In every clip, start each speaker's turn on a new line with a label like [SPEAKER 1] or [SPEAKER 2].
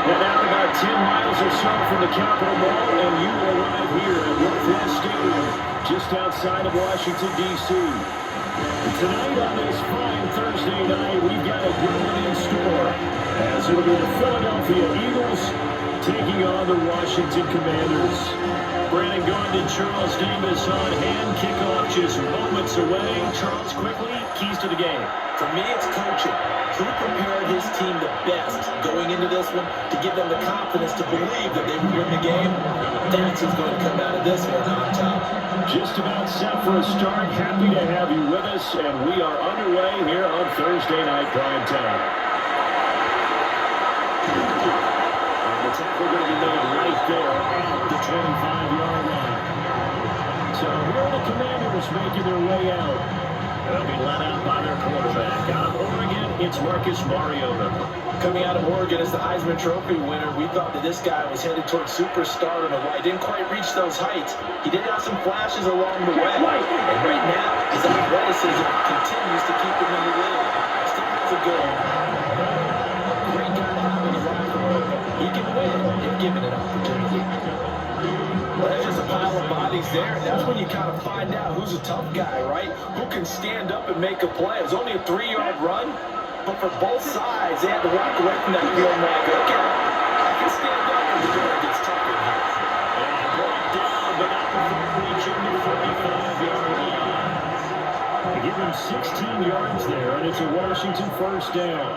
[SPEAKER 1] Head out about 10 miles or so from the Capitol Mall, and you will arrive here at Northwest Stadium, just outside of Washington, D.C. Tonight on this fine Thursday night, we've got a good one in store, as it'll be the Philadelphia Eagles taking on the Washington Commanders. Brandon Gaudin and Charles Davis on hand. Kickoff just moments away. Charles, quickly, keys to the game.
[SPEAKER 2] For me, it's coaching. Who prepared his team the best going into this one to give them the confidence to believe that they would win the game? That's who's going to come out of this one on top.
[SPEAKER 1] Just about set for a start. Happy to have you with us, and we are underway here on Thursday Night Prime Time. The tackle going to be made right there at the 25-yard line. So here are the Commanders making their way out. They'll be let out by their quarterback. Out of Oregon, it's Marcus Mariota.
[SPEAKER 2] Coming out of Oregon as the Heisman Trophy winner, we thought that this guy was headed towards superstardom, and while he didn't quite reach those heights, he did have some flashes along the way. And right now, his athleticism continues to keep him in the league. Still has a good great guy to have in the locker room. He can win if given an opportunity. Well, there's just a pile of bodies there, and that's when you kind of find out who's a tough guy, right? Who can stand up and make a play. It was only a 3-yard run, but for both sides, they had to walk away from that field like, okay, I can stand up when the door gets tough in here.
[SPEAKER 1] And brought down, but not before reaching the 45-yard line. They give him 16 yards there, and it's a Washington first down.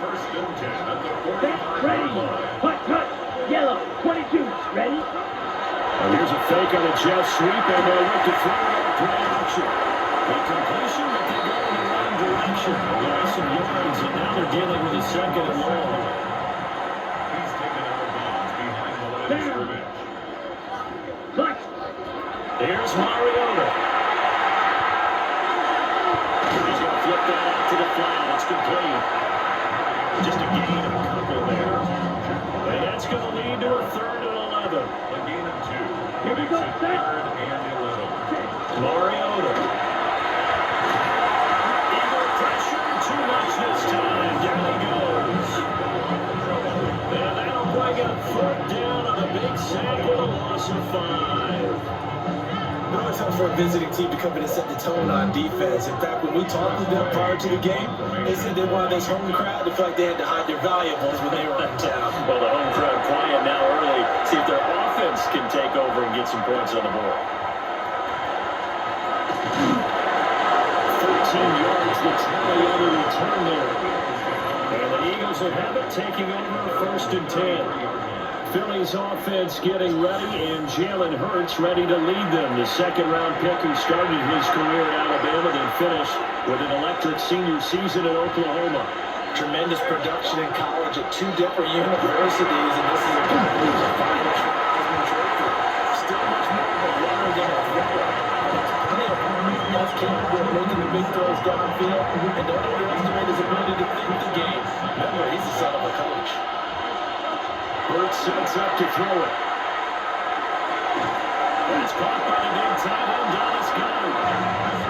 [SPEAKER 3] First and 10 at the 45-yard line.
[SPEAKER 4] Cut. Yellow, 22, ready?
[SPEAKER 1] And here's a fake on a jet sweep, and they'll look to throw it up play action. A completion, but they go in the wrong direction. They lost some yards, and now they're dealing with a second and long.
[SPEAKER 3] He's taken out of bounds behind the line of scrimmage.
[SPEAKER 1] Here's Mariota. He's going to flip that out to the flat. It's complete. Just a gain of a couple there. And that's going to lead to a 3rd and 11.
[SPEAKER 3] A gain of 2.
[SPEAKER 4] Here we go,
[SPEAKER 3] Makes it 3rd and 11.
[SPEAKER 1] Mariota. Eagle pressure, too much this time. Down he goes. And that'll bring up 4th down on a big sack with a loss of 5.
[SPEAKER 2] It always helps for a visiting team to come in and set the tone on defense. In fact, when we talked with them prior to the game, they said they wanted this home crowd to feel like they had to hide their valuables when they were in town.
[SPEAKER 1] Well, the home crowd quiet now early. See if their offense can take over and get some points on the board. 13 yards, the tally on the return there. And the Eagles will have it, taking over 1st and 10. Philly's offense getting ready, and Jalen Hurts ready to lead them. The 2nd-round pick who started his career at Alabama, then finished with an electric senior season at Oklahoma.
[SPEAKER 2] Tremendous production in college at 2 different universities, and this is a guy who's a finalist Heisman Trophy. Still much more of a runner than a thrower. Plenty of that's capable of making the big throws downfield, and don't underestimate his ability to think the game. Remember, he's the son of a coach.
[SPEAKER 1] Hurts sets up to throw it. That's caught by the big tight end, Dallas Goedert.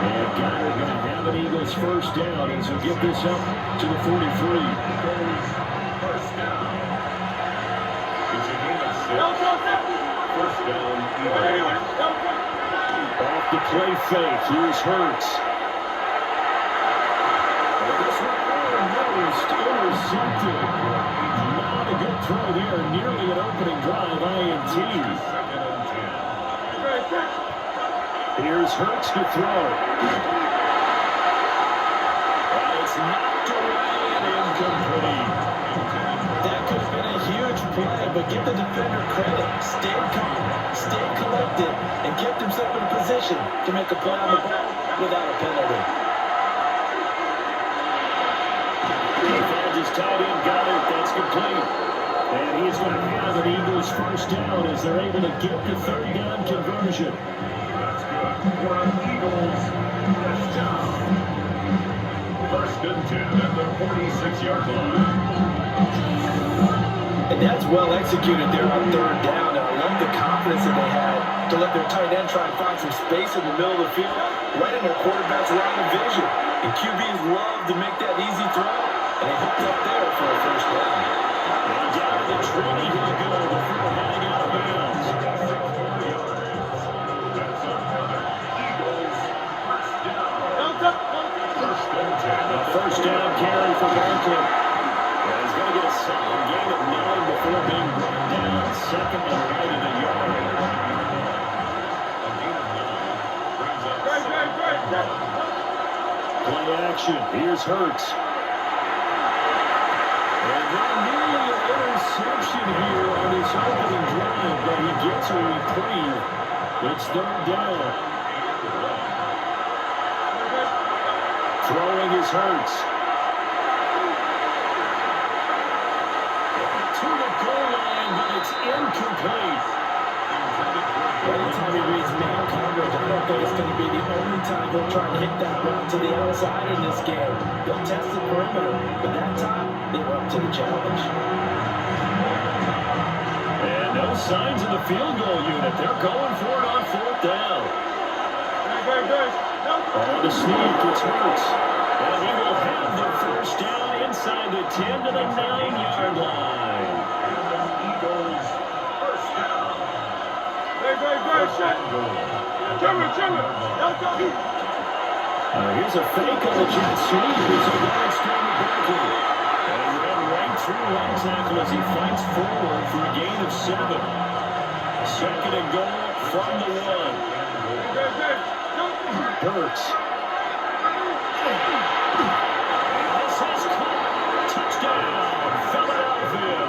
[SPEAKER 1] And Goedert going to have an Eagles first down as he'll get this up to the 43.
[SPEAKER 3] First down. It's a gain of 6. First down, Eagles.
[SPEAKER 1] Off the play fake, here's Hurts. And this one almost intercepted. Not a good throw there, nearly an opening drive, INT.
[SPEAKER 3] Second and 10.
[SPEAKER 1] Here's Hurts to throw. And it's knocked away and incomplete.
[SPEAKER 2] That could have been a huge play, but give the defender credit. Stayed calm, stayed collected, and kept himself in position to make a play on the ball without a penalty.
[SPEAKER 1] He finds his tight end, Goddard. That's complete. And he's going to have an Eagles first down as they're able to get the 3rd down conversion.
[SPEAKER 3] That's good for an Eagles first down. First and 10 at the 46-yard line.
[SPEAKER 2] And that's well executed there on 3rd down. And I love the confidence that they had to let their tight end try and find some space in the middle of the field, right in their quarterback's line of vision. And QBs love to make that easy throw, and they hooked up there for a first down.
[SPEAKER 1] is Hurts. And then nearly an interception here on this opening drive, but he gets a reprieve. It's third down. Throwing is Hurts. To the goal line, but it's incomplete.
[SPEAKER 2] Anytime he reads man coverage, I don't think it's going to be the only time he'll try to hit that route to the outside in this game. He'll test the perimeter, but that time, they were up to the challenge.
[SPEAKER 1] And no signs of the field goal unit. They're going for it on fourth down. On the sneak, it's Hurts. And he will have the first down inside the 10 to the 9-yard line.
[SPEAKER 3] Eagles, first down.
[SPEAKER 1] Here's a fake on the jet sweep. It's a wide straight back. And ran right through one tackle as he fights forward for a gain of 7. Second and goal from the 1. Hurts. This is caught. Touchdown, Philadelphia.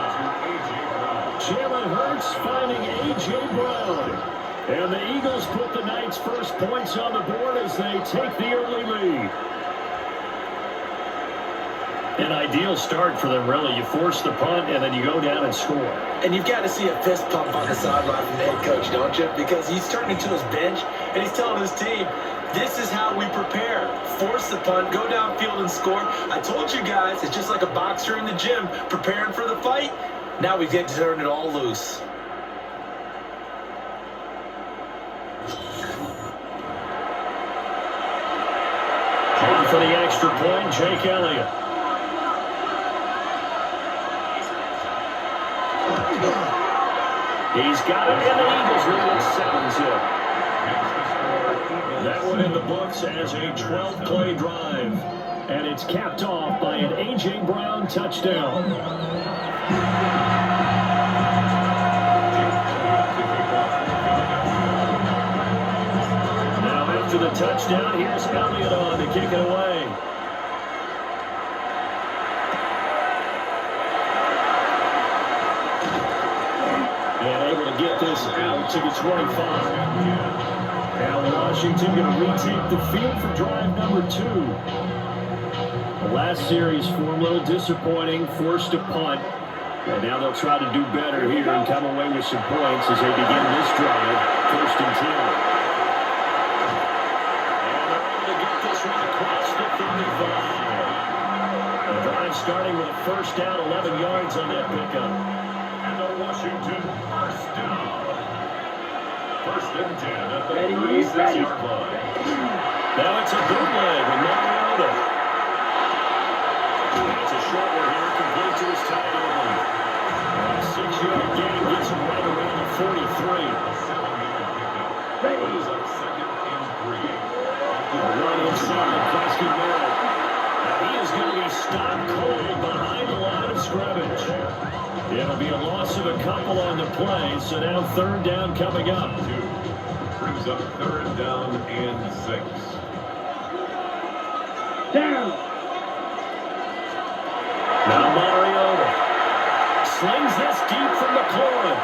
[SPEAKER 1] Jalen Hurts finding A.J. Brown. And the Eagles put the Knights' first points on the board as they take the early lead. An ideal start for them, really. You force the punt, and then you go down and score.
[SPEAKER 2] And you've got to see a fist pump on the sideline from the head coach, don't you? Because he's turning to his bench, and he's telling his team, this is how we prepare. Force the punt, go downfield and score. I told you guys, it's just like a boxer in the gym, preparing for the fight. Now we get to turn it all loose.
[SPEAKER 1] On for the extra point, Jake Elliott. He's got it, and the Eagles lead at 7-0. That one in the books as a 12-play drive. And it's capped off by an A.J. Brown touchdown. Now after the touchdown, here's Elliott on to kick it away. And able to get this out to the 25. Now Washington going to retake the field for drive number 2. The last series for a little disappointing, forced a punt. And now they'll try to do better here and come away with some points as they begin this drive, first and 10. And they're able to get this one across the 35. The drive starting with a first down, 11 yards on that pickup.
[SPEAKER 3] And the Washington first down. First and 10 at the 36-yard line.
[SPEAKER 1] Now it's a bootleg with Mariota. It's a short one here, complete to his tight end. A 6-yard gain gets him right around the 43.
[SPEAKER 3] Goes up second and 3.
[SPEAKER 1] A run inside, Prescott Merritt. Now he is going to be stopped cold behind the line of scrimmage. It'll be a loss of a couple on the play, so now third down coming up.
[SPEAKER 3] 2 brings up third down and 6.
[SPEAKER 4] Down.
[SPEAKER 1] Now Mariota slings this deep from McLaurin.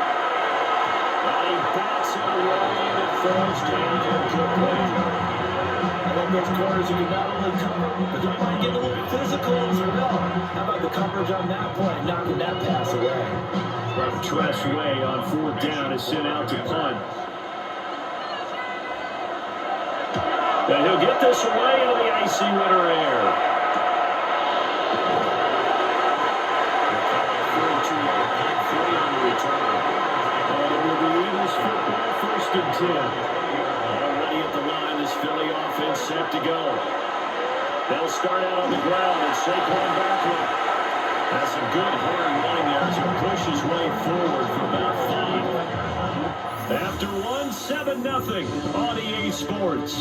[SPEAKER 1] And he bats it away and it falls down incomplete.
[SPEAKER 2] I love those corners who can not only cover, but they might get a little physical as well. How about the coverage on that play, knocking that pass away?
[SPEAKER 1] Tressway on fourth down is sent out to punt. And he'll get this away into the icy winter air. First and 10. Already at the line, this Philly offense set to go. They'll start out on the ground and Saquon backward. That's some good hard running there as he pushes way forward for about 5. After 1, 7-0 on EA Sports.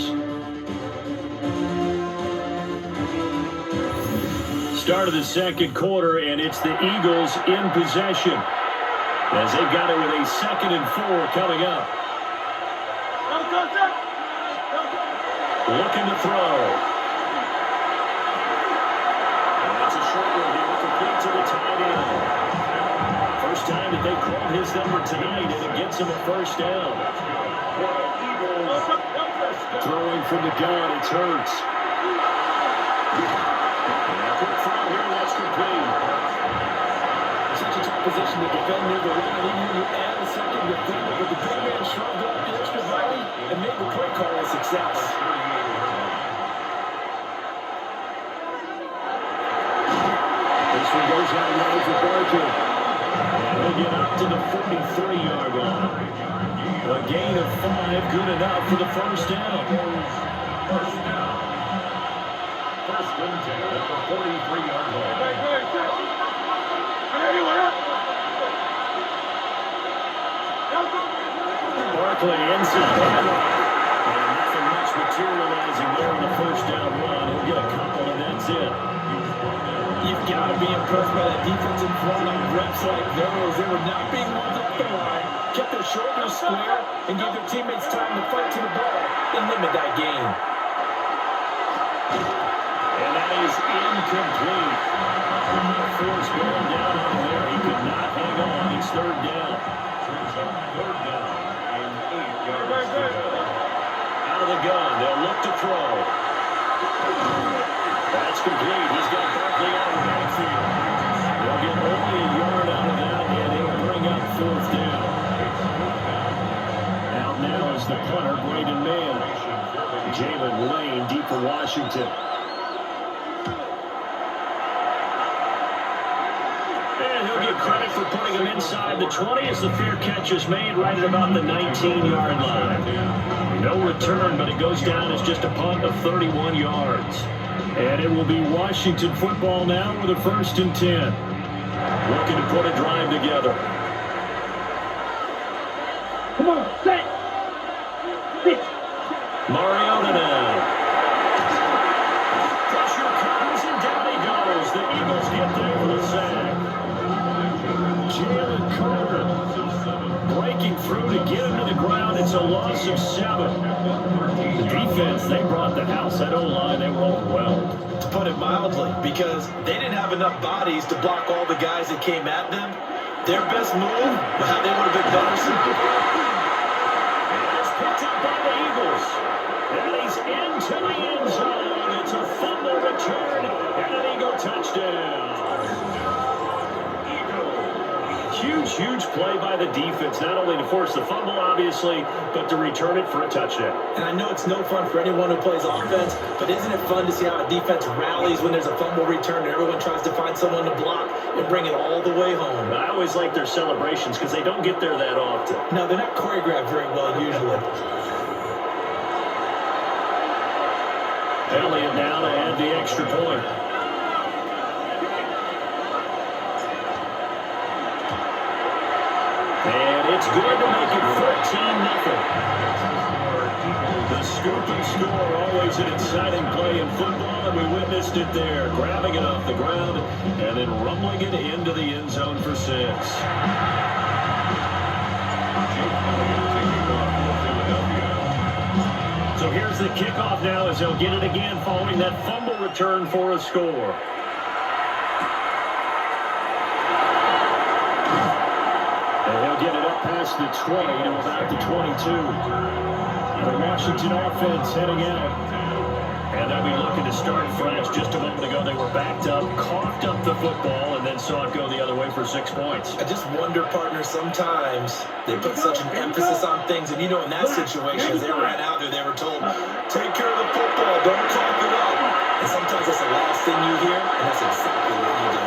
[SPEAKER 1] Start of the second quarter, and it's the Eagles in possession as they've got it with a 2nd and 4 coming up. Looking to throw. his number tonight, and it gets him a first down. Throwing from the gun, it's Hurts. Quick throw here, that's complete.
[SPEAKER 2] Such a tough position to defend near the line. Even when you add a second defender, but the big man shrugged off the extra body and made the play call a success.
[SPEAKER 1] This one goes out wide for Barker. And he'll get up to the 43-yard line. A gain of 5, good enough for the first down.
[SPEAKER 3] First down. First and 10 at the 43-yard line.
[SPEAKER 1] Barkley inside. And nothing much materializing there on the first down run. He'll get a couple, and that's it.
[SPEAKER 2] You've got to be impressed by that defensive front on reps like those. They were not being moved up the line, kept their shoulders square, and gave their teammates time to fight to the ball and limit that gain.
[SPEAKER 1] And that is incomplete. Force going down over there. He could not hang on. It's third down.
[SPEAKER 3] Third down and 8 yards.
[SPEAKER 1] Out of the gun. They'll look to throw. That's complete. He's got Barkley out of the backfield. They'll get only a yard out of that, and he'll bring up fourth down. Out now is the punter, Braden Mann. Jalen Lane deep for Washington. And he'll get credit for putting him inside the 20 as the fair catch is made right at about the 19-yard line. No return, but it goes down as just a punt of 31 yards. And it will be Washington football now with a first and 10. Looking to put a drive together.
[SPEAKER 4] Come on, set. Sit.
[SPEAKER 1] Mariota now. Pressure comes and down he goes. The Eagles get there for the sack. Jalen Carter breaking through to get him to the ground. It's a loss of 7. The defense, they brought the house. That O-line, they were overwhelmed.
[SPEAKER 2] To put it mildly, because they didn't have enough bodies to block all the guys that came at them. Their best move, well, they would have been better suited.
[SPEAKER 1] It's picked up by the Eagles. And he's into the end zone. It's a fumble return and an Eagle touchdown. Huge play by the defense, not only to force the fumble, obviously, but to return it for a touchdown.
[SPEAKER 2] And I know it's no fun for anyone who plays offense, but isn't it fun to see how a defense rallies when there's a fumble return and everyone tries to find someone to block and bring it all the way home?
[SPEAKER 1] I always like their celebrations because they don't get there that often.
[SPEAKER 2] No, they're not choreographed very well usually.
[SPEAKER 1] Elliott now to add the extra point. And it's good to make it 14-0. The scoop and score, always an exciting play in football, and we witnessed it there. Grabbing it off the ground and then rumbling it into the end zone for 6. So here's the kickoff now as they'll get it again following that fumble return for a score. And he'll get it up past the 20 to about the 22. The Washington offense heading out. And they'll be looking to start fresh. Just a moment ago, they were backed up, coughed up the football, and then saw it go the other way for 6 points.
[SPEAKER 2] I just wonder, partner, sometimes they put such an emphasis on things. And, you know, in that situation, as they ran out there, they were told, take care of the football, don't cough it up. And sometimes that's the last thing you hear, and that's exactly what he did.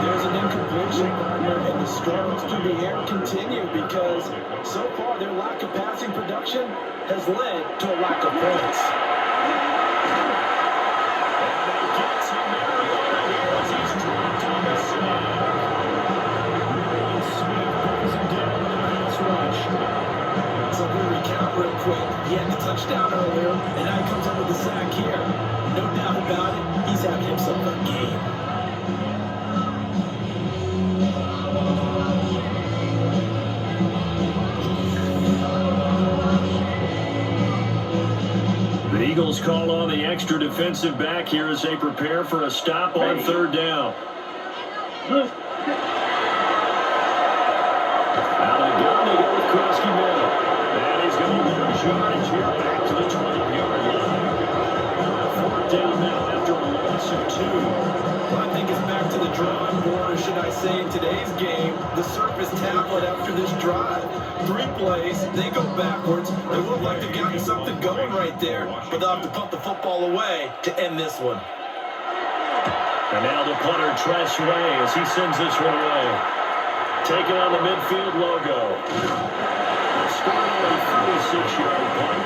[SPEAKER 2] There's an incompletion, partner, and the struggles through the air continue because so far their lack of passing production has led to a lack of points. So we'll recount real quick. He had the touchdown earlier, and now he comes up with the sack here. No doubt about it, he's having himself a game.
[SPEAKER 1] The Eagles call on the extra defensive back here as they prepare for a stop on third down.
[SPEAKER 4] Luke.
[SPEAKER 1] Out of the gun, they go with Krosky middle. And he's going to lose yardage here back to the 12-yard line. Fourth down now after a loss of 2.
[SPEAKER 2] Well, I think it's back to the drawing board, or should I say in today's game, the surface tablet after this drive. 3 plays, they go backwards. They look like they've gotten something going right there, but they'll have to put the football away to end this one.
[SPEAKER 1] And now the punter, Tress Way, as he sends this one away. Taking on the midfield logo. Scoring a 46-yard punt.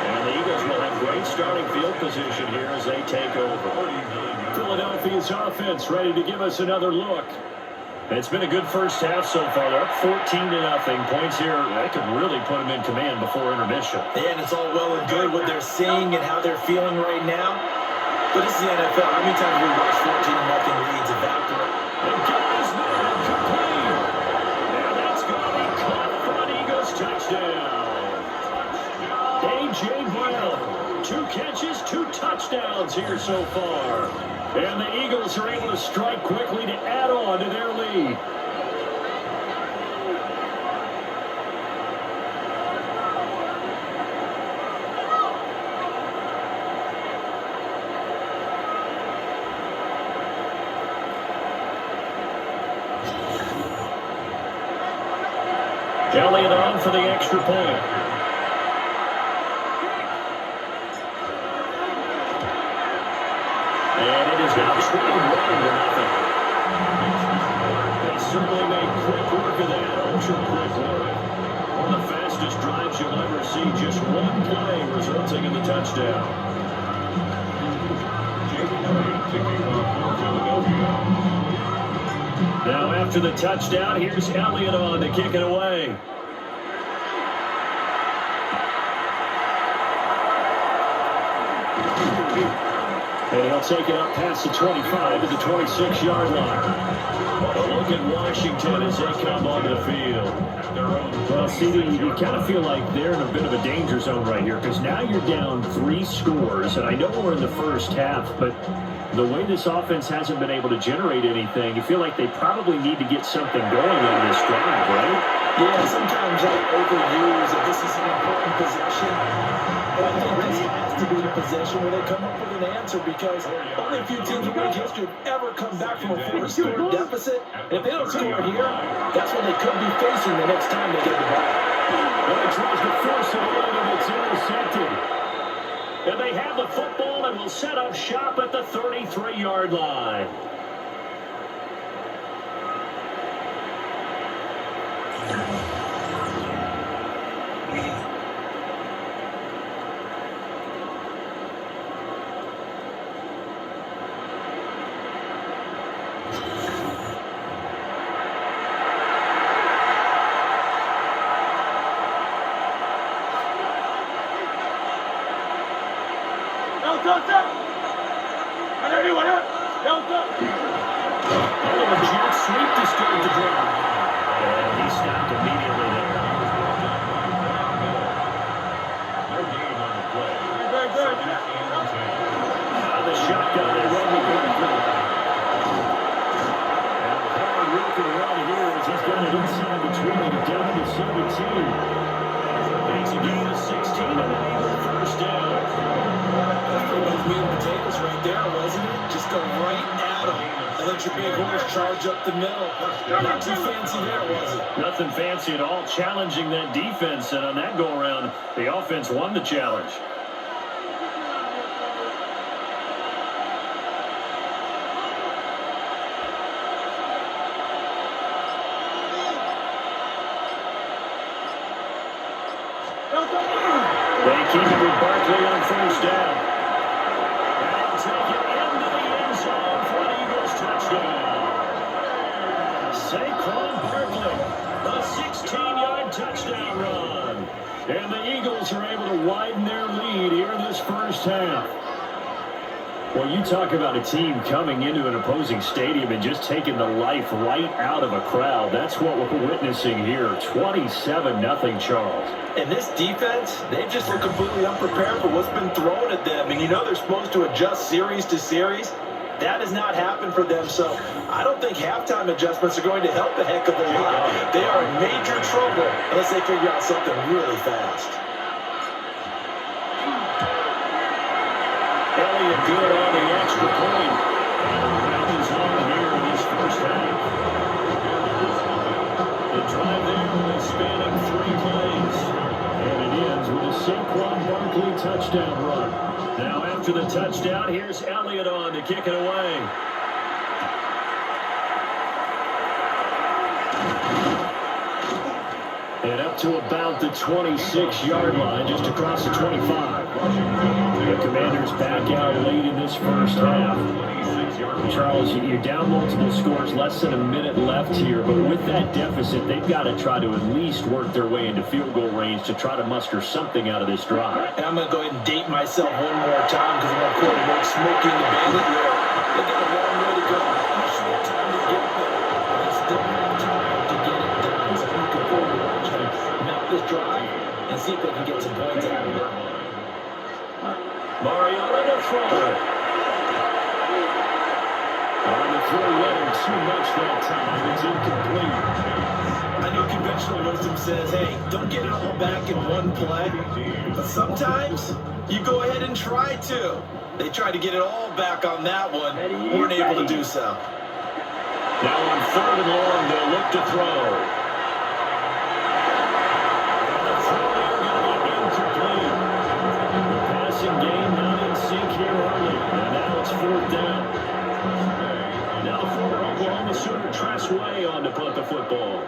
[SPEAKER 1] And the Eagles will have great starting field position here as they take over. Philadelphia's offense ready to give us another look. It's been a good first half so far. They're up 14-0. Points here, that could really put them in command before intermission.
[SPEAKER 2] And it's all well and good what they're seeing and how they're feeling right now. But this is the NFL. How many times we watch 14-0 leads evaporate?
[SPEAKER 1] And guys, not complete. And that's going to be caught for an Eagles touchdown. A.J. Brown, 2 catches, 2 touchdowns here so far. And the Eagles are able to strike quickly to add on to their lead. Elliott on for the extra point. And it is now 21-0. They certainly made quick work of that, ultra-quick work. One of the fastest drives you'll ever see, just one play resulting in the touchdown. Now after the touchdown, here's Elliott on to kick it away. And he'll take it up past the 25 to the 26-yard line. A look at Washington as they come onto the field. Well, CD, you kind of feel like they're in a bit of a danger zone right here because now you're down 3 scores, and I know we're in the first half, but the way this offense hasn't been able to generate anything, you feel like they probably need to get something going on this drive, right?
[SPEAKER 2] Yeah, sometimes I overuse that this is an important possession. But I think this has to be the possession where they come up with an answer because only a few teams in league history have ever come back from a 4-score deficit. And if they don't score here, that's what they could be facing the next time they get the ball.
[SPEAKER 1] Well, he tries to force it in, and it's intercepted. And they have the football and will set up shop at the 33-yard line. Sweep to start the drive. And he stopped immediately there.
[SPEAKER 3] No gain on the play.
[SPEAKER 1] Now the shotgun, they run the ball through. And hard working right here as he's got it inside the 20 down to 17. Makes a gain of 16 and an Eagle first down.
[SPEAKER 2] That's pretty much meat and potatoes right there, wasn't it? Just go right at them. Let your big horse charge up the middle. Not too fancy there, was it?
[SPEAKER 1] Nothing fancy at all, challenging that defense, and on that go-around, the offense won the challenge. They keep it with Barkley on first down. And he'll take it into the end zone for an Eagles touchdown. Saquon Barkley, a 16-yard touchdown run. And the Eagles are able to widen their lead here in this first half. Well, you talk about a team coming into an opposing stadium and just taking the life right out of a crowd. That's what we're witnessing here. 27-0, Charles.
[SPEAKER 2] And this defense, they just look completely unprepared for what's been thrown at them. And you know they're supposed to adjust series to series. That has not happened for them, so I don't think halftime adjustments are going to help a heck of a lot. They are in major trouble unless they figure out something really fast.
[SPEAKER 1] Elliott good on the extra point. That is on here in this first half. The drive there is spanning 3 plays. And it ends with a Saquon Barkley touchdown run. Now after the touchdown, here's Elliott on to kick it away. And up to about the 26-yard line, just across the 25. The Commanders back out late in this first half. Charles, you're down multiple scores, less than a minute left here, but with that deficit, they've got to try to at least work their way into field goal range to try to muster something out of this drive.
[SPEAKER 2] And I'm going to go ahead and date myself one more time because I'm going to quote about Smokey and the Bandit here. They got a long way to go. A short time to get there. They still have time to get it done. So I'm looking forward to watching them mount this drive and see if they can get some points out of it.
[SPEAKER 1] Mariota to throw. On the throw, letting too much that time. It's incomplete.
[SPEAKER 2] I know conventional wisdom says, hey, don't get it all back in one play. But sometimes you go ahead and try to. They tried to get it all back on that one. Weren't able to do so.
[SPEAKER 1] Now on 3rd and long, they'll look to throw. And the throw there going to be incomplete. The passing game not in sync here early. And now it's 4th down. Now former Oklahoma Sooner Tress Way on to punt the football.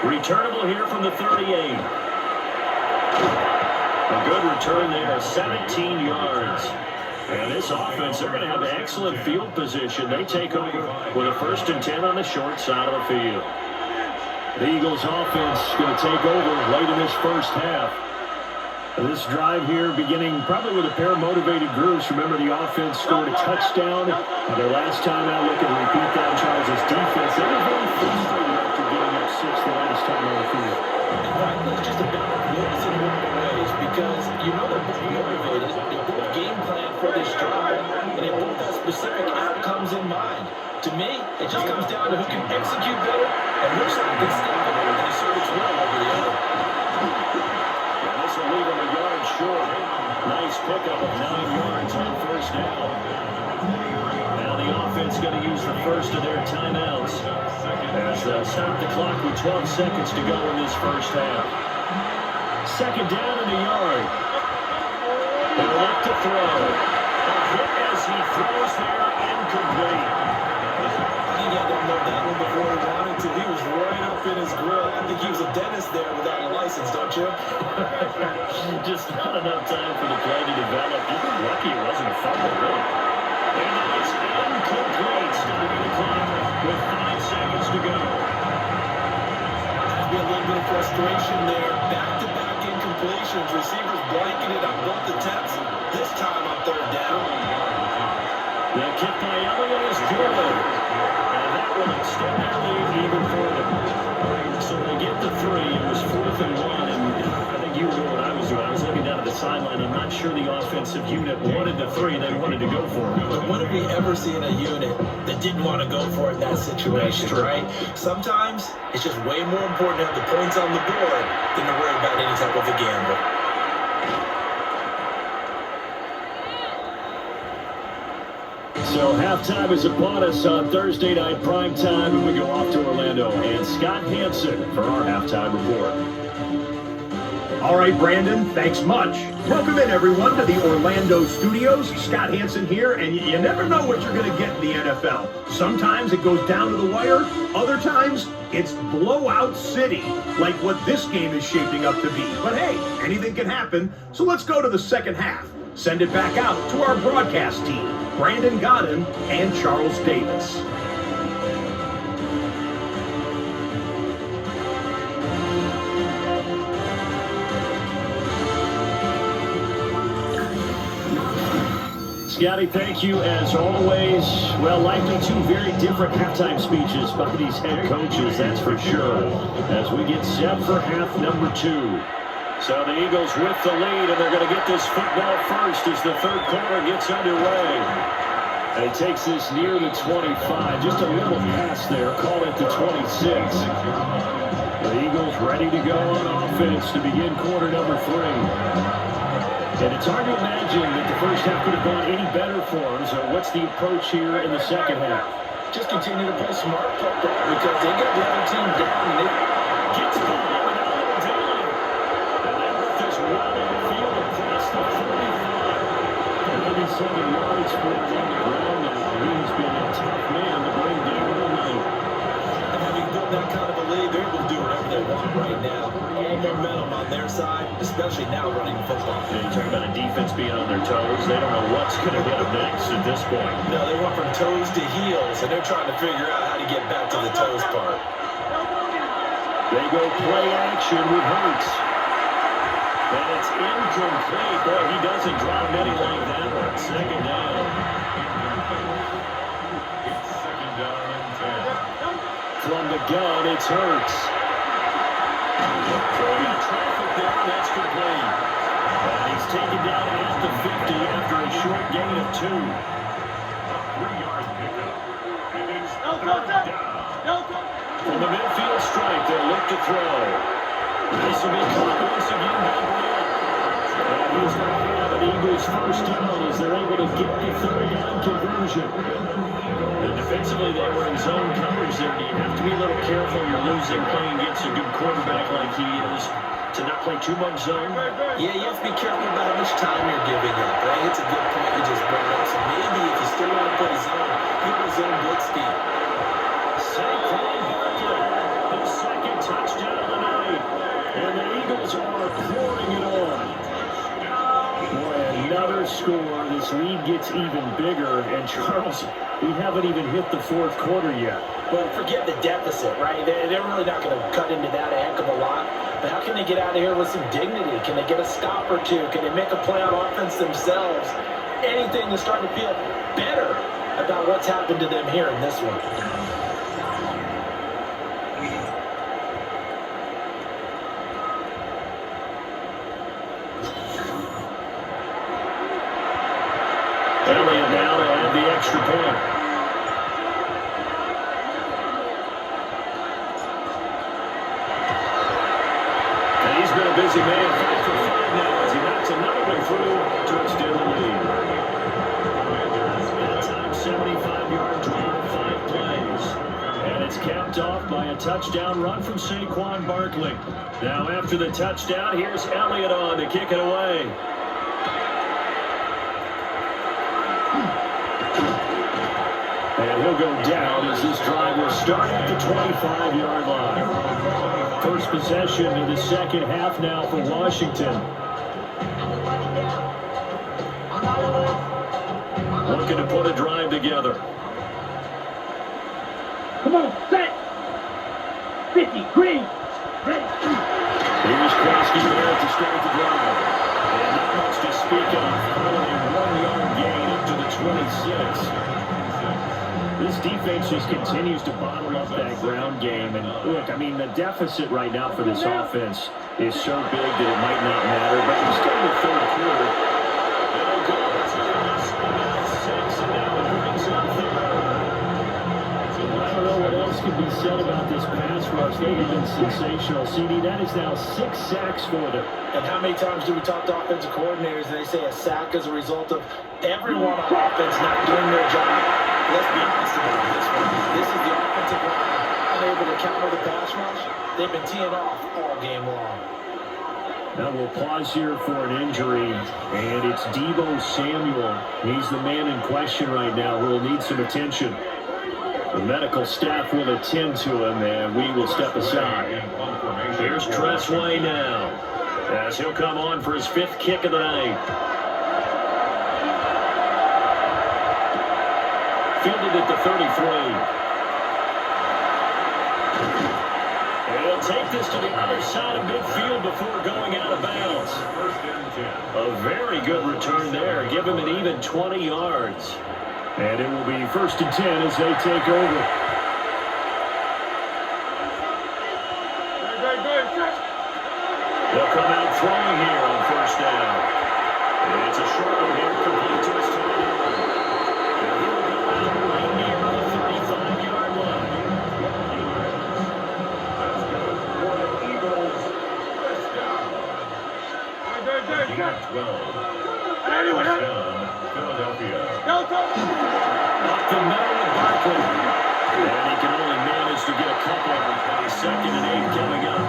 [SPEAKER 1] Returnable here from the 38. A good return there, 17 yards. And this offense, they're going to have excellent field position. They take over with a 1st and 10 on the short side of the field. The Eagles offense going to take over late in this first half. This drive here beginning probably with a pair of motivated groups. Remember, the offense scored a touchdown. Their last time out, look and repeat that, Charles' defense. They were very frustrated after getting up 6 the last time on the field.
[SPEAKER 2] In fact, it's just about wins in one ways because you know they're both motivated. They both game plan for this drive, and they both have specific outcomes in mind. To me, it just comes down to who can execute better and which side can step up and assert its will over the other.
[SPEAKER 1] This will leave him a yard short. Nice pickup of 9 yards on 1st down. Now the offense going to use the first of their timeouts as they'll stop the clock with 12 seconds to go in this first half. 2nd down in the yard. They'll look to throw. A hit as he throws there, incomplete.
[SPEAKER 2] I think he had to know that one before he wanted to. He was right up in his grill. I think he was a dentist there without a license, don't you?
[SPEAKER 1] Just not enough time for the play to develop. You've been lucky it wasn't a fumble, really. And it's incomplete. Starting the clock with 5 seconds to go.
[SPEAKER 2] There'll be a little bit of frustration there. Back-to-back incompletions. Receivers blanketed on both attempts. This time on 3rd down.
[SPEAKER 1] The kick by Elliott is good. And that will extend their lead even further. So they get the 3. It was 4th and 1. And I think you were doing what I was doing. I was looking down at the sideline. I'm not sure the offensive unit wanted the 3. They wanted to go for it.
[SPEAKER 2] But when have we ever seen a unit that didn't want to go for it in that situation, right? Sometimes it's just way more important to have the points on the board than to worry about any type of a gamble.
[SPEAKER 1] So halftime is upon us on Thursday night primetime, and we go off to Orlando. And Scott Hansen for our halftime report.
[SPEAKER 5] All right, Brandon, thanks much. Welcome in, everyone, to the Orlando studios. Scott Hansen here, and you never know what you're going to get in the NFL. Sometimes it goes down to the wire. Other times, it's blowout city, like what this game is shaping up to be. But hey, anything can happen, so let's go to the second half. Send it back out to our broadcast team, Brandon Godden and Charles Davis.
[SPEAKER 1] Scotty, thank you as always. Well, likely 2 very different halftime speeches by these head coaches, that's for sure, as we get set for half number 2. So the Eagles with the lead, and they're going to get this football first as the third quarter gets underway. And he takes this near the 25. Just a little pass there. Call it the 26. The Eagles ready to go on offense to begin quarter number 3. And it's hard to imagine that the first half could have gone any better for them. So what's the approach here in the second half?
[SPEAKER 2] Just continue to play smart football because they got the other team down. And they
[SPEAKER 1] gets the ball without down. And they let this run on the field across the 35. 37 yards for him on the ground. And he's been a tough man to bring down tonight.
[SPEAKER 2] And having built that kind of a lead, they're able to do whatever they want right now. All momentum on their side, especially now running football.
[SPEAKER 1] Yeah, you talk about a defense being on their toes. They don't know what's going to hit them next at this point.
[SPEAKER 2] No, they went from toes to heels, and they're trying to figure out how to get back to the toes part.
[SPEAKER 1] They go play action with Hurts. And it's incomplete. Boy, he doesn't drop many like that one. Second down.
[SPEAKER 3] It's second down and 10.
[SPEAKER 1] From the gun, it's Hurts. Traffic there, that's complete. He's taken down at the 50 after a short gain of 2.
[SPEAKER 3] 3-yard pickup. And it's third down.
[SPEAKER 1] From the midfield stripe, they'll look to throw. This will be caught once again by Grant. And he's going to have an Eagles first down as they're able to get the third down conversion. And defensively, they were in zone coverage there. You have to be a little careful. You're losing playing against a good quarterback like he is to not play too much zone.
[SPEAKER 2] Yeah, you have to be careful about how much time you're giving up, right? It's a good point you just brought up. So maybe if you still want to play zone, people zone blitz speed.
[SPEAKER 1] Saquon Barkley, his second touchdown of the night. And the Eagles are pouring it on. Boy, another score. This lead gets even bigger. And Charles, we haven't even hit the fourth quarter yet.
[SPEAKER 2] Well, forget the deficit, right? They're really not going to cut into that a heck of a lot. But how can they get out of here with some dignity? Can they get a stop or two? Can they make a play on offense themselves? Anything to start to feel better about what's happened to them here in this one.
[SPEAKER 1] Elliott now to add the extra point. And he's been a busy man. 5 for 5 now as he knocks another one through to extend the lead. That time, 75-yard drive, 5 plays. And it's capped off by a touchdown run from Saquon Barkley. Now after the touchdown, here's Elliott on to kick it away. And he'll go down as this drive will start at the 25-yard line. First possession of the second half now for Washington. Looking to put a drive together.
[SPEAKER 4] Come on, set. 50, green. Ready.
[SPEAKER 1] Here's Krosky there to start the drive. And not much to speak of. Only 1-yard gain up to the 26. This defense just continues to bottle up that ground game. And look, I mean, the deficit right now for this offense is so big that it might not matter. But we're still in the third quarter. They'll go to 6, and now it brings up third. I don't know what else can be said about this pass rush. They have been sensational. CD, that is now 6 sacks for them.
[SPEAKER 2] And how many times do we talk to offensive coordinators and they say a sack is a result of everyone on offense not doing their job? Let's be honest about this one. This is the offensive line unable to counter the pass rush. They've been teeing off all game long.
[SPEAKER 1] Now we'll pause here for an injury, and it's Deebo Samuel. He's the man in question right now who will need some attention. The medical staff will attend to him, and we will step aside. Here's Tressway now, as he'll come on for his 5th kick of the night. Fielded at the 33. And he'll take this to the other side of midfield before going out of bounds. A very good return there. Give him an even 20 yards. And it will be 1st and 10 as they take over. They'll come out throwing
[SPEAKER 3] Gain of 12. Touchdown, Philadelphia.
[SPEAKER 1] Up the middle with Barkley. And he can only manage to get a couple. Second and 8 coming up.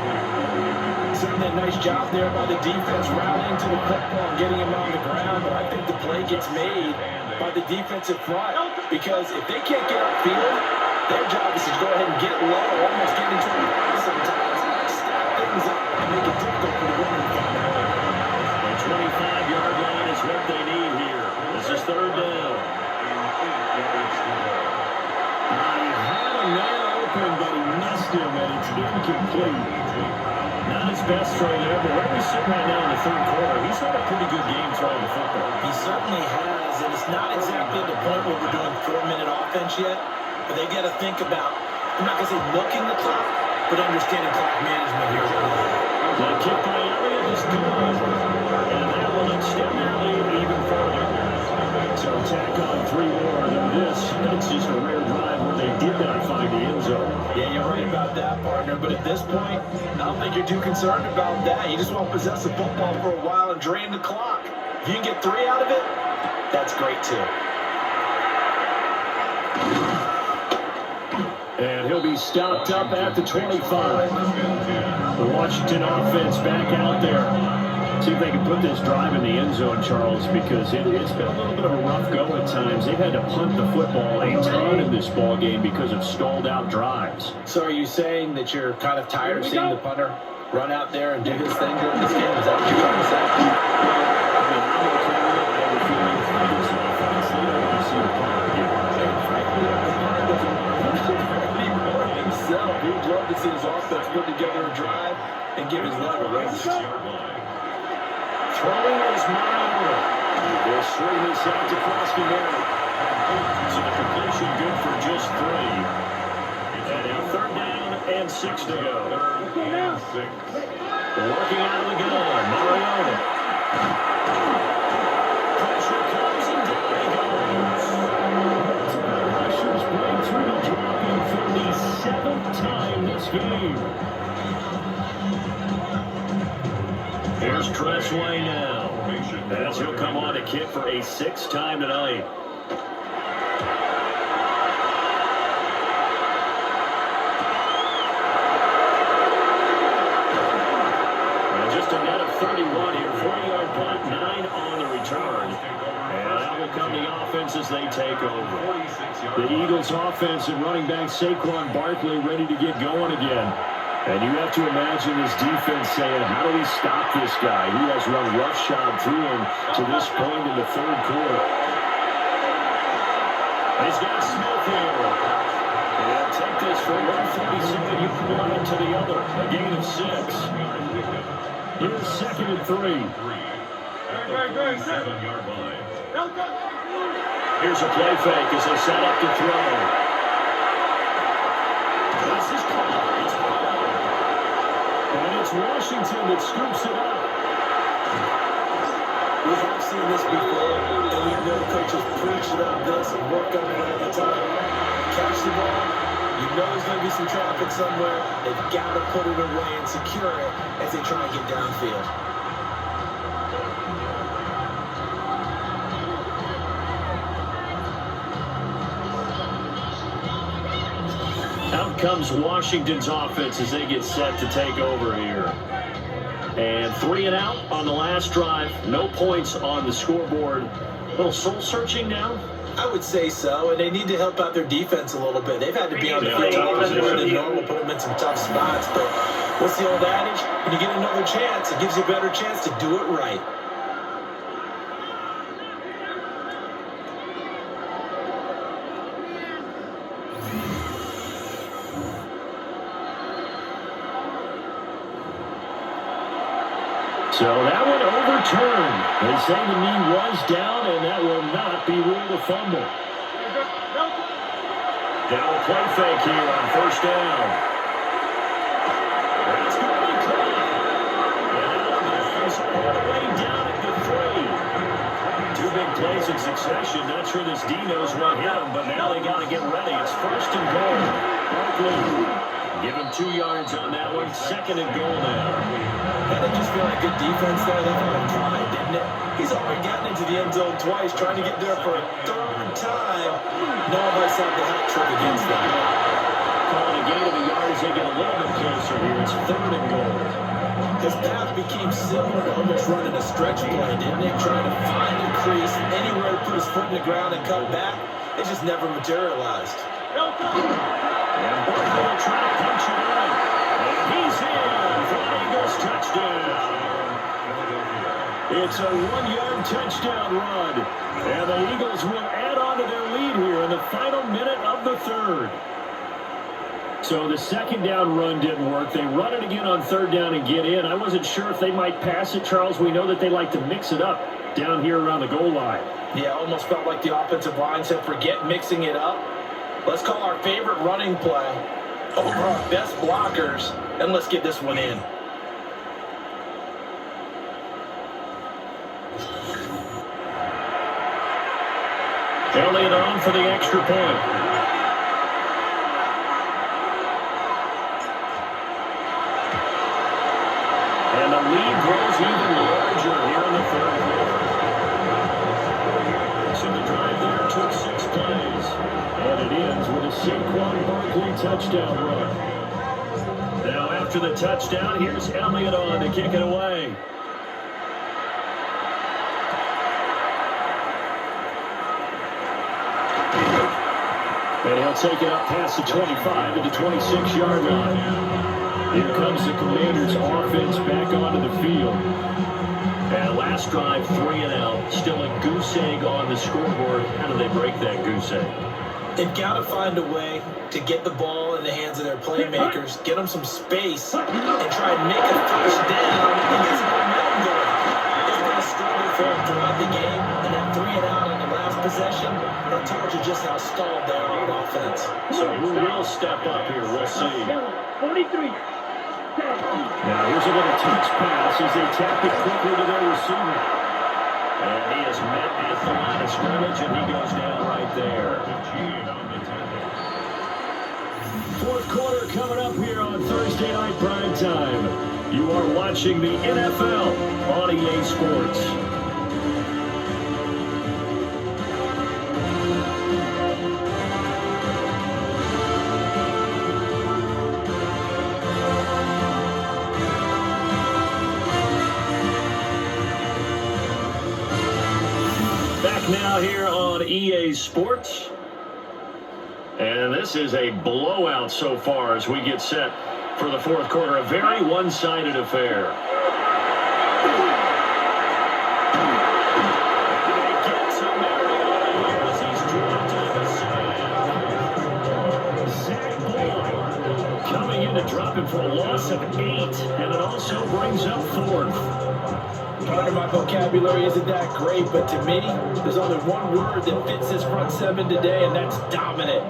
[SPEAKER 2] Certainly a nice job there by the defense rallying to the football and getting him on the ground, but I think the play gets made by the defensive front because if they can't get upfield, their job is to go ahead and get low, almost get into a pass sometimes, stack things up, and make it difficult for the running back.
[SPEAKER 1] The 25-yard line is what they need here. This is third down. He had a man open, but he missed him, and it's incomplete. Not his best throw there, but where we sit right now in the third quarter, he's had a pretty good game throwing the football.
[SPEAKER 2] He certainly has, and it's not exactly the point where we're doing 4-minute offense yet, but they got to think about, I'm not going to say milking the clock, but understanding clock management here.
[SPEAKER 1] The kick by Elliott is good, and that will extend their lead even further. So tack on 3 more, and it's just a rare drive where they did not find the end zone.
[SPEAKER 2] Yeah, you're right about that, partner, but at this point, I don't think you're too concerned about that. You just want to possess the football for a while and drain the clock. If you can get 3 out of it, that's great too.
[SPEAKER 1] And he'll be stopped up at the 25. The Washington offense back out there. See if they can put this drive in the end zone, Charles, because it's been a little bit of a rough go at times. They've had to punt the football a ton in this ball game because of stalled out drives.
[SPEAKER 2] So are you saying that you're kind of tired of seeing the punter run out there and do his thing during this game? Is that what you're trying to say?
[SPEAKER 1] I mean, I'm okay with it. I have a feeling for this offense, they don't want to see the punter get
[SPEAKER 2] himself. He'd love to see his offense put together a drive and give his love a rest.
[SPEAKER 1] Throwing is Mariota. They'll swing this out to Krosky-Mary. So the completion good for just 3. And now third down and 6 to go. Working out of the gun, Mariota. Pressure comes and down he goes. Rushers break through the dropping for the 7th time this game. Here's Tressway now, as he'll come on to kick for a 6th time tonight. And just a net of 31 here, 40-yard punt, 9 on the return. And out will come the offense as they take over. The Eagles' offense and running back Saquon Barkley ready to get going again. And you have to imagine this defense saying, how do we stop this guy who has run roughshod through him to this point in the third quarter? He's got Smith here. And take this from 147 line to the other. A gain of 6. Here's 2nd and 3. Here's a play fake as they set up to throw. This is caught. And it's Washington that scoops it up.
[SPEAKER 2] We've all seen this before, and we know coaches preach about this and work on it all the time. Catch the ball, you know there's going to be some traffic somewhere. They've got to put it away and secure it as they try and get downfield.
[SPEAKER 1] Out comes Washington's offense as they get set to take over here. And 3 and out on the last drive. No points on the scoreboard. A little soul-searching now?
[SPEAKER 2] I would say so, and they need to help out their defense a little bit. They've had to be on the field a little more than normal, put them in some tough spots. But what's the old adage? When you get another chance, it gives you a better chance to do it right.
[SPEAKER 1] So that one overturned. They say the knee was down, and that will not be ruled a fumble. Now a play fake here on first down. That's going to be caught. And it's all the way down at the 3. 2 big plays in succession. Not sure this D knows what hit him, but now they got to get ready. It's 1st and goal. Barkley Give him 2 yards on that one. 2nd and goal now.
[SPEAKER 2] That didn't just feel like good defense there. They felt like trying, didn't it? He's already gotten into the end zone twice, trying to get there for a 3rd time. No one else had the hat trick against them.
[SPEAKER 1] Calling a gain of a yard as they get a little bit closer here. It's 3rd and goal.
[SPEAKER 2] His path became similar to almost running a stretch play, didn't it? Trying to find a crease, anywhere to put his foot in the ground and cut back. It just never materialized.
[SPEAKER 1] And Barkley will try to punch it in. And he's in for an Eagles touchdown. It's a 1-yard touchdown run. And the Eagles will add on to their lead here in the final minute of the 3rd. So the 2nd down run didn't work. They run it again on 3rd down and get in. I wasn't sure if they might pass it, Charles. We know that they like to mix it up down here around the goal line.
[SPEAKER 2] Yeah, almost felt like the offensive line said, forget mixing it up. Let's call our favorite running play over our best blockers, and let's get this one in.
[SPEAKER 1] Elliott on for the extra point. And the lead grows even larger here in the 3rd quarter. So the drive there took 6 plays. And it ends with a Saquon Barkley touchdown run. Now after the touchdown, here's Elliott on to kick it away. And he'll take it up past the 25 to the 26-yard line. Here comes the Commanders' offense back onto the field. And last drive, 3 and out. Still a goose egg on the scoreboard. How do they break that goose egg?
[SPEAKER 2] They've got to find a way to get the ball in the hands of their playmakers, get them some space, and try and make a 1st down and get some momentum going. It's been a struggle for them throughout the game, and then 3 and out on the last possession, that tells you just how stalled they are on offense.
[SPEAKER 1] So who will step up here? We'll see.
[SPEAKER 4] 43.
[SPEAKER 1] Now here's a little touch pass as they tap it quickly to their receiver. And he is met at the line of scrimmage, and he goes down right there. 4th quarter coming up here on Thursday Night Prime Time. You are watching the NFL on EA Sports. Now here on EA Sports. And this is a blowout so far as we get set for the 4th quarter. A very one-sided affair. Zach Boyd coming in to drop him for a loss of 8. And it also brings up 4th.
[SPEAKER 2] Part of my vocabulary isn't that great, but to me, there's only one word that fits this front 7 today, and that's dominant.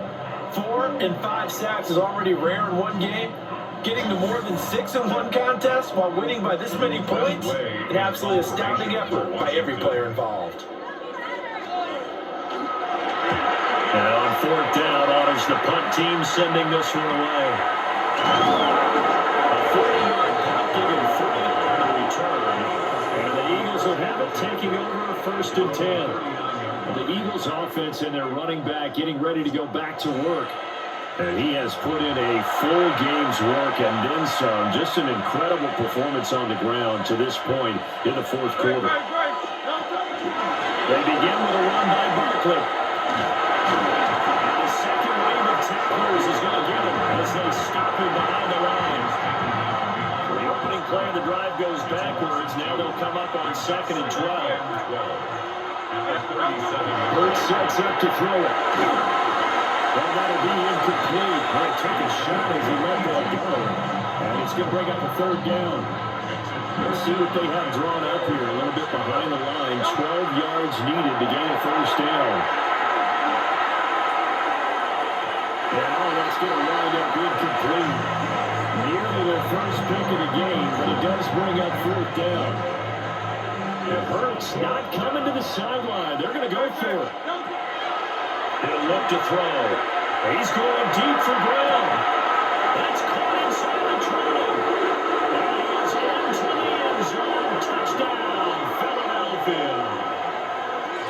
[SPEAKER 2] 4 and 5 sacks is already rare in one game. Getting to more than 6 in one contest while winning by this many points, an absolutely astounding effort by every player involved.
[SPEAKER 1] And on 4th down, honors the punt team, sending this one away. A 40-yard punt giving 3 on the return. And the Eagles will have it, taking over 1st and 10. The Eagles offense and their running back getting ready to go back to work. And he has put in a full game's work and then some. Just an incredible performance on the ground to this point in the 4th quarter. They begin with a run by Barkley. And the second wave of tacklers is going to get him as they stop him behind the lines. The opening play of the drive goes backwards. Now they'll come up on 2nd and 12. Hurts sets up to throw it. Well, that'll be incomplete. He took a shot as he let that go. And it's going to bring up a 3rd down. Let's see what they have drawn up here. A little bit behind the line. 12 yards needed to gain a 1st down. Now that's going to wind up incomplete. Nearly their first pick of the game, but it does bring up 4th down. It hurts not coming to the sideline. They're going to go for it. He'll look to throw. He's going deep for Brown. That's caught. field.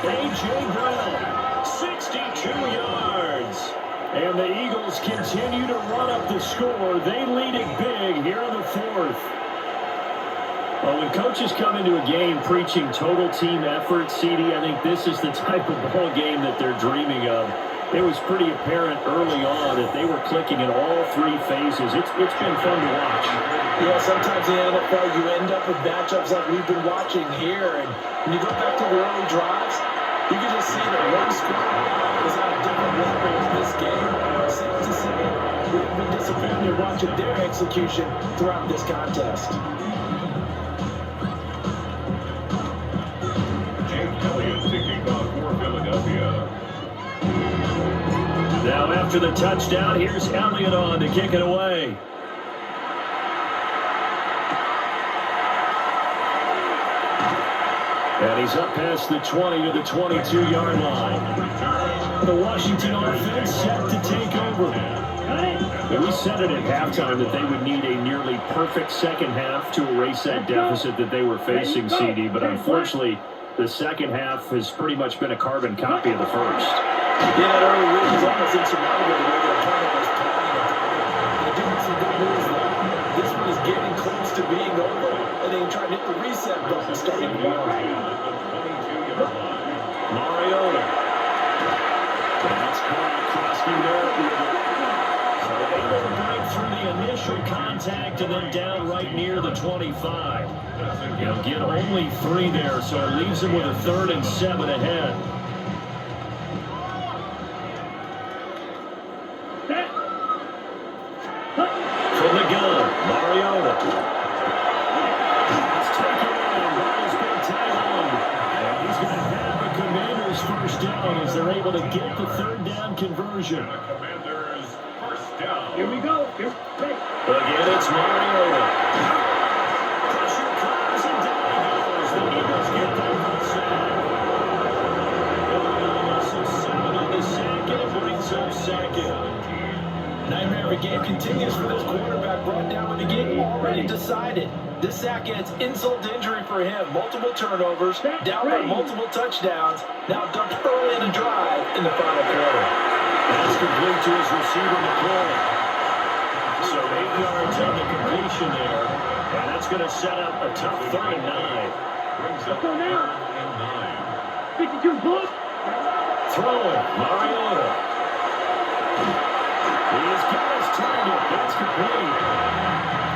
[SPEAKER 1] A.J. Brown, 62 yards. And the Eagles continue to run up the score. They lead it big here in the fourth. Well, when coaches come into a game preaching total team effort, CD, I think this is the type of ball game that they're dreaming of. It was pretty apparent early on that they were clicking in all three phases. It's been fun to watch.
[SPEAKER 2] Yeah, sometimes in the NFL you end up with matchups like we've been watching here. And when you go back to the early drives, you can just see that one squad is on a different level in this game. Safe to say, we've been disappointed watching their execution throughout this contest.
[SPEAKER 3] Elliott to kick off for Philadelphia.
[SPEAKER 1] Now after the touchdown, here's Elliott on to kick it away. And he's up past the 20 to the 22-yard line. The Washington offense set to take over. And we said it at halftime that they would need a nearly perfect second half to erase that deficit that they were facing, CD. But unfortunately, the second half has pretty much been a carbon copy of the first.
[SPEAKER 2] Yeah, that early lead was almost insurmountable the way their turnovers playing. They're doing some good moves now. This one is getting close to being over, and they try to hit the reset button starting tomorrow.
[SPEAKER 1] Mariota. That's caught across the middle. So able to break through the initial contact and then down right near the 25. He'll get only 3 there, so it leaves him with a 3rd and 7 ahead. From the gun, Mariota. It's taken on. Ball's been tied on. And he's going to have a Commander's first down as they're able to get the 3rd down conversion.
[SPEAKER 3] Commanders first down.
[SPEAKER 4] Here we go. Here.
[SPEAKER 1] Again, it's Mariota. Pressure comes and down he goes. The Eagles get there for the sack. So 7 on the sack, and it brings up 2nd.
[SPEAKER 2] Nightmare of a game continues for this quarterback brought down with the game already decided. This sack adds insult to injury for him. Multiple turnovers, down by multiple touchdowns, now dumped early in the drive in the final quarter.
[SPEAKER 1] That's complete to his receiver, McCoy. So 8 yards on the completion there, and that's going to set up a tough 3rd and 9.
[SPEAKER 3] Brings up 3rd and 9.
[SPEAKER 4] 52 bullets.
[SPEAKER 1] Throwing, Mariota. He's got his target. That's complete.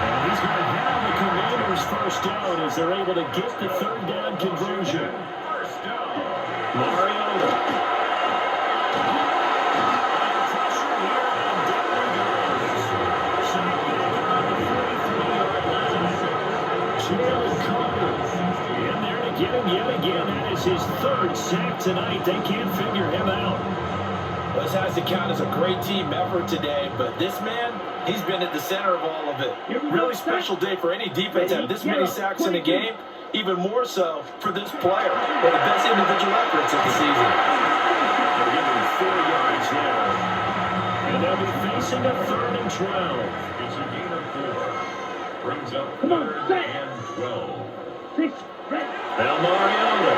[SPEAKER 1] And he's going to have the Commanders first down as they're able to get the 3rd down conversion.
[SPEAKER 3] First down.
[SPEAKER 1] Mariota. Pressure here, and down he goes. So on the 43-yard line. Jalen Carter in there to get him yet again. That is his 3rd sack tonight. They can't figure him out.
[SPEAKER 2] This has to count as a great team effort today, but this man, he's been at the center of all of it. Really special day for any defense to have this many sacks in a game, even more so for this player. One of the best individual efforts of the season.
[SPEAKER 1] They're giving 4 yards there. And they'll be facing a 3rd and 12.
[SPEAKER 3] It's a gain of 4. Brings up
[SPEAKER 4] Come on,
[SPEAKER 3] 3rd
[SPEAKER 4] set.
[SPEAKER 3] and 12.
[SPEAKER 4] 6. Right.
[SPEAKER 1] Now Mariota.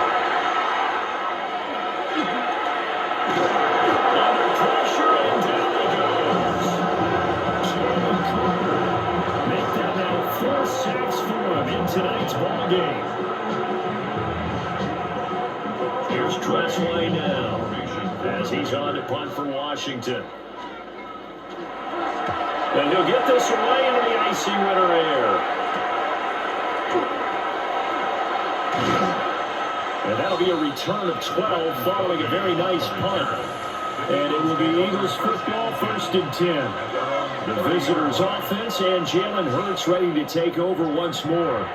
[SPEAKER 1] Under pressure, and down he goes. Jalen Carter. Make that now 4 sacks for him in tonight's ball game. Here's Tressway now as he's on to punt for Washington. And he'll get this away into the icy winter air. And that'll be a return of 12 following a very nice punt. And it will be Eagles football 1st and 10. The visitors' offense and Jalen Hurts ready to take over once more.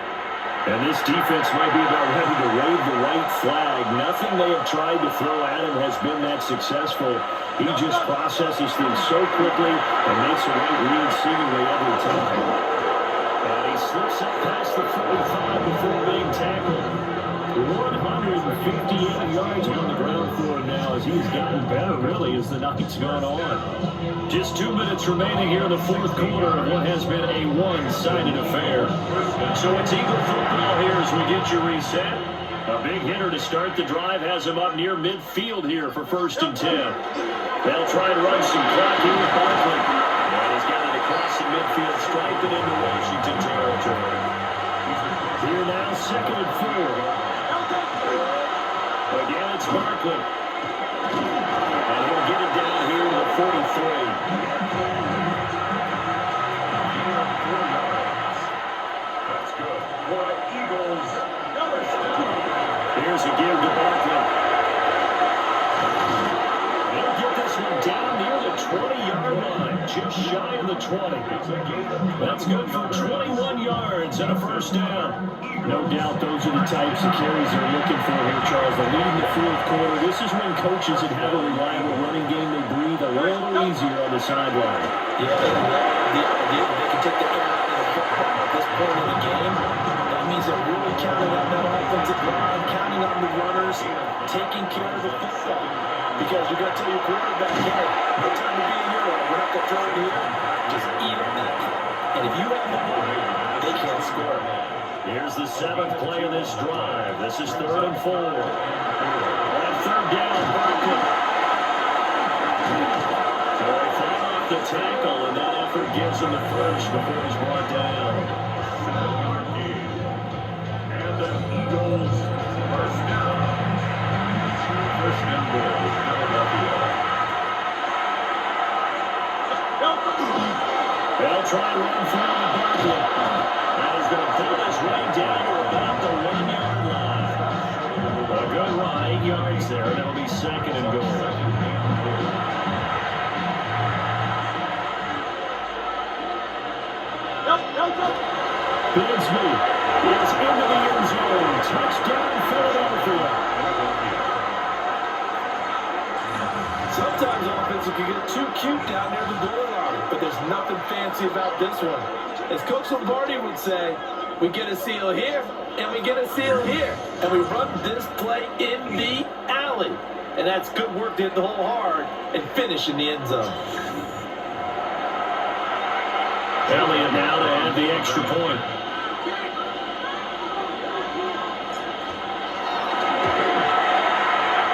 [SPEAKER 1] And this defense might be about ready to wave the white flag. Nothing they have tried to throw at him has been that successful. He just processes things so quickly and makes the right read seemingly every time. And he slips up past the 45 before being tackled. 158 yards on the ground for him now as he's gotten better, really, as the night's gone on. Just 2 minutes remaining here in the 4th quarter of what has been a one-sided affair. So it's Eagle football here as we get you reset. A big hitter to start the drive has him up near midfield here for 1st and 10. They'll try to run some clock here with Barkley. And he's got it across the midfield stripe and into Washington territory. Here now, 2nd and 4. Again, it's Barkley. And he'll get it down here to the 43.
[SPEAKER 3] That's good. For the Eagles, first down.
[SPEAKER 1] Here's a give to Barkley. They'll get this one down near the 20-yard line, just shy of the 20. That's good for 21 yards and a 1st down. No doubt those are the types of carries they're looking for here, Charles. The lead in the 4th quarter. This is when coaches that have a reliable running game, they breathe a little easier on the sideline.
[SPEAKER 2] Yeah, the idea that they can take the air out of the football at this point in the game. That means they're really counting on that offensive line, counting on the runners, taking care of the football. Because you're going to tell your quarterback, hey, no time to be a hero. We're not going to throw it here. Just eat on that clock. And if you have the ball, they can't score.
[SPEAKER 1] Here's the 7th play of this drive. This is 3rd and 4. On 3rd down, Barkley. So they fight off the tackle, and that effort gives him the first before he's brought down.
[SPEAKER 3] 7-yard gain. And the Eagles, first down. 1st and goal, Philadelphia.
[SPEAKER 1] They'll try and run from Barkley. And he's going to pull this way down to about the 1-yard line. A good run, 8 yards there, and it'll be 2nd and goal. Bigsby is into the end zone. Touchdown, Philadelphia.
[SPEAKER 2] Sometimes offenses can get too cute down near the goal line, but there's nothing fancy about this one. As Coach Lombardi would say, we get a seal here, and we get a seal here, and we run this play in the alley. And that's good work to hit the hole hard and finish in the end zone.
[SPEAKER 1] Elliott now to add the extra point.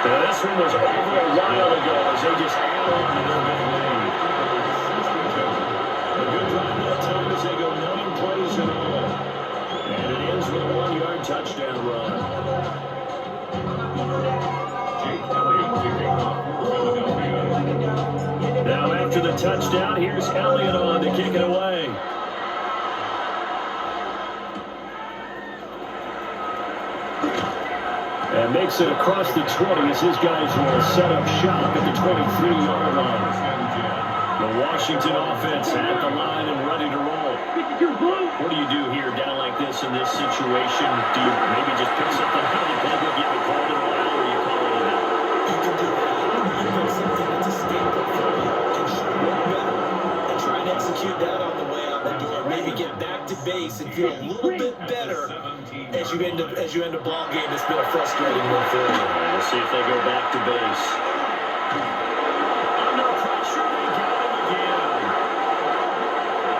[SPEAKER 1] This one was over a while ago as they just add on to their big lead. A good drive that time as they go 9 plays in all. And it ends with a 1-yard touchdown run.
[SPEAKER 3] Jake Elliott kicking off for Philadelphia.
[SPEAKER 1] Now after the touchdown, here's Elliott on to kick it away. And makes it across the 20 as his guys will set up shop at the 23-yard line. The Washington offense at the line and ready to roll. What do you do here down like this in this situation? Do you maybe just pick something out of the playbook you haven't called in a while, or you call it a day?
[SPEAKER 2] You can do that. You pick something that's a staple for you and should work better. And try and execute that on the way out the door. Maybe get back to base and feel a little bit better as you end a ball game that's been a frustrating one for you.
[SPEAKER 1] We'll see if they go back to base. Under pressure, they got him again.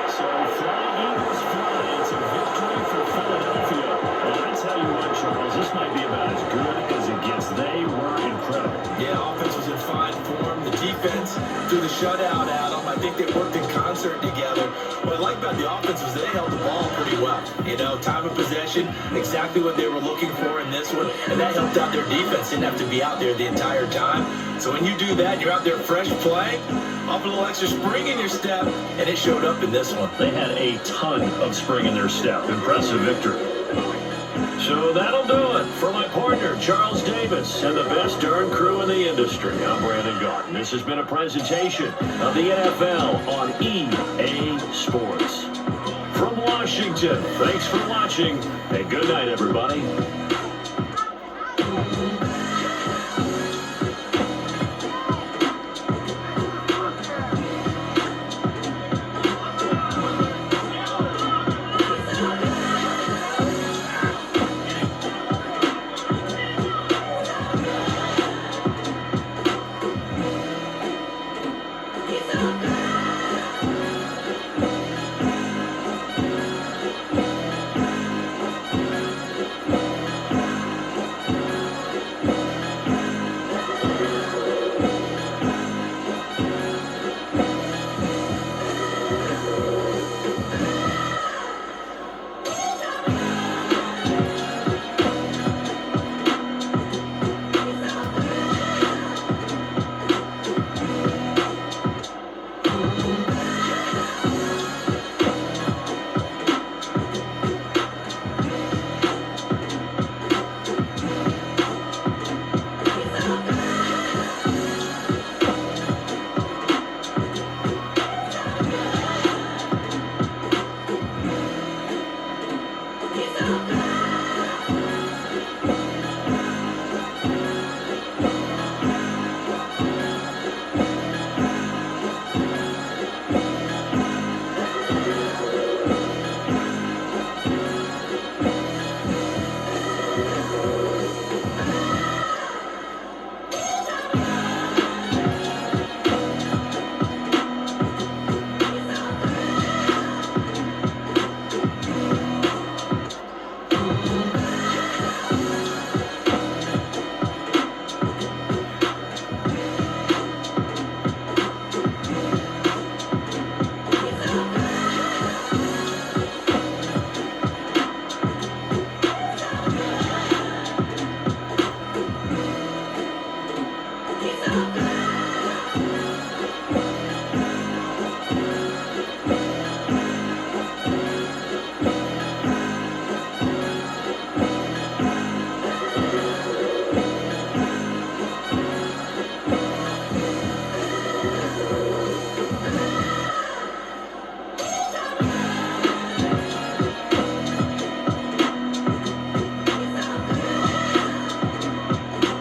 [SPEAKER 1] So fly, Eagles fly. It's a victory for Philadelphia. And that's how you want, Charles. This might be about as good as it gets. They were incredible.
[SPEAKER 2] Yeah, offense was in fine form. The defense threw the shutout at them. I think they worked in concert together. What I like about the offense was they held the ball pretty well. You know, time of possession, exactly what they were looking for in this one. And that helped out their defense. Didn't have to be out there the entire time. So when you do that, you're out there fresh playing, off a little extra spring in your step, and it showed up in this one.
[SPEAKER 1] They had a ton of spring in their step. Impressive victory. So that'll do it for my partner, Charles Davis, and the best darn crew in the industry. I'm Brandon Gaughton. This has been a presentation of the NFL on EA Sports. From Washington, thanks for watching, and good night, everybody.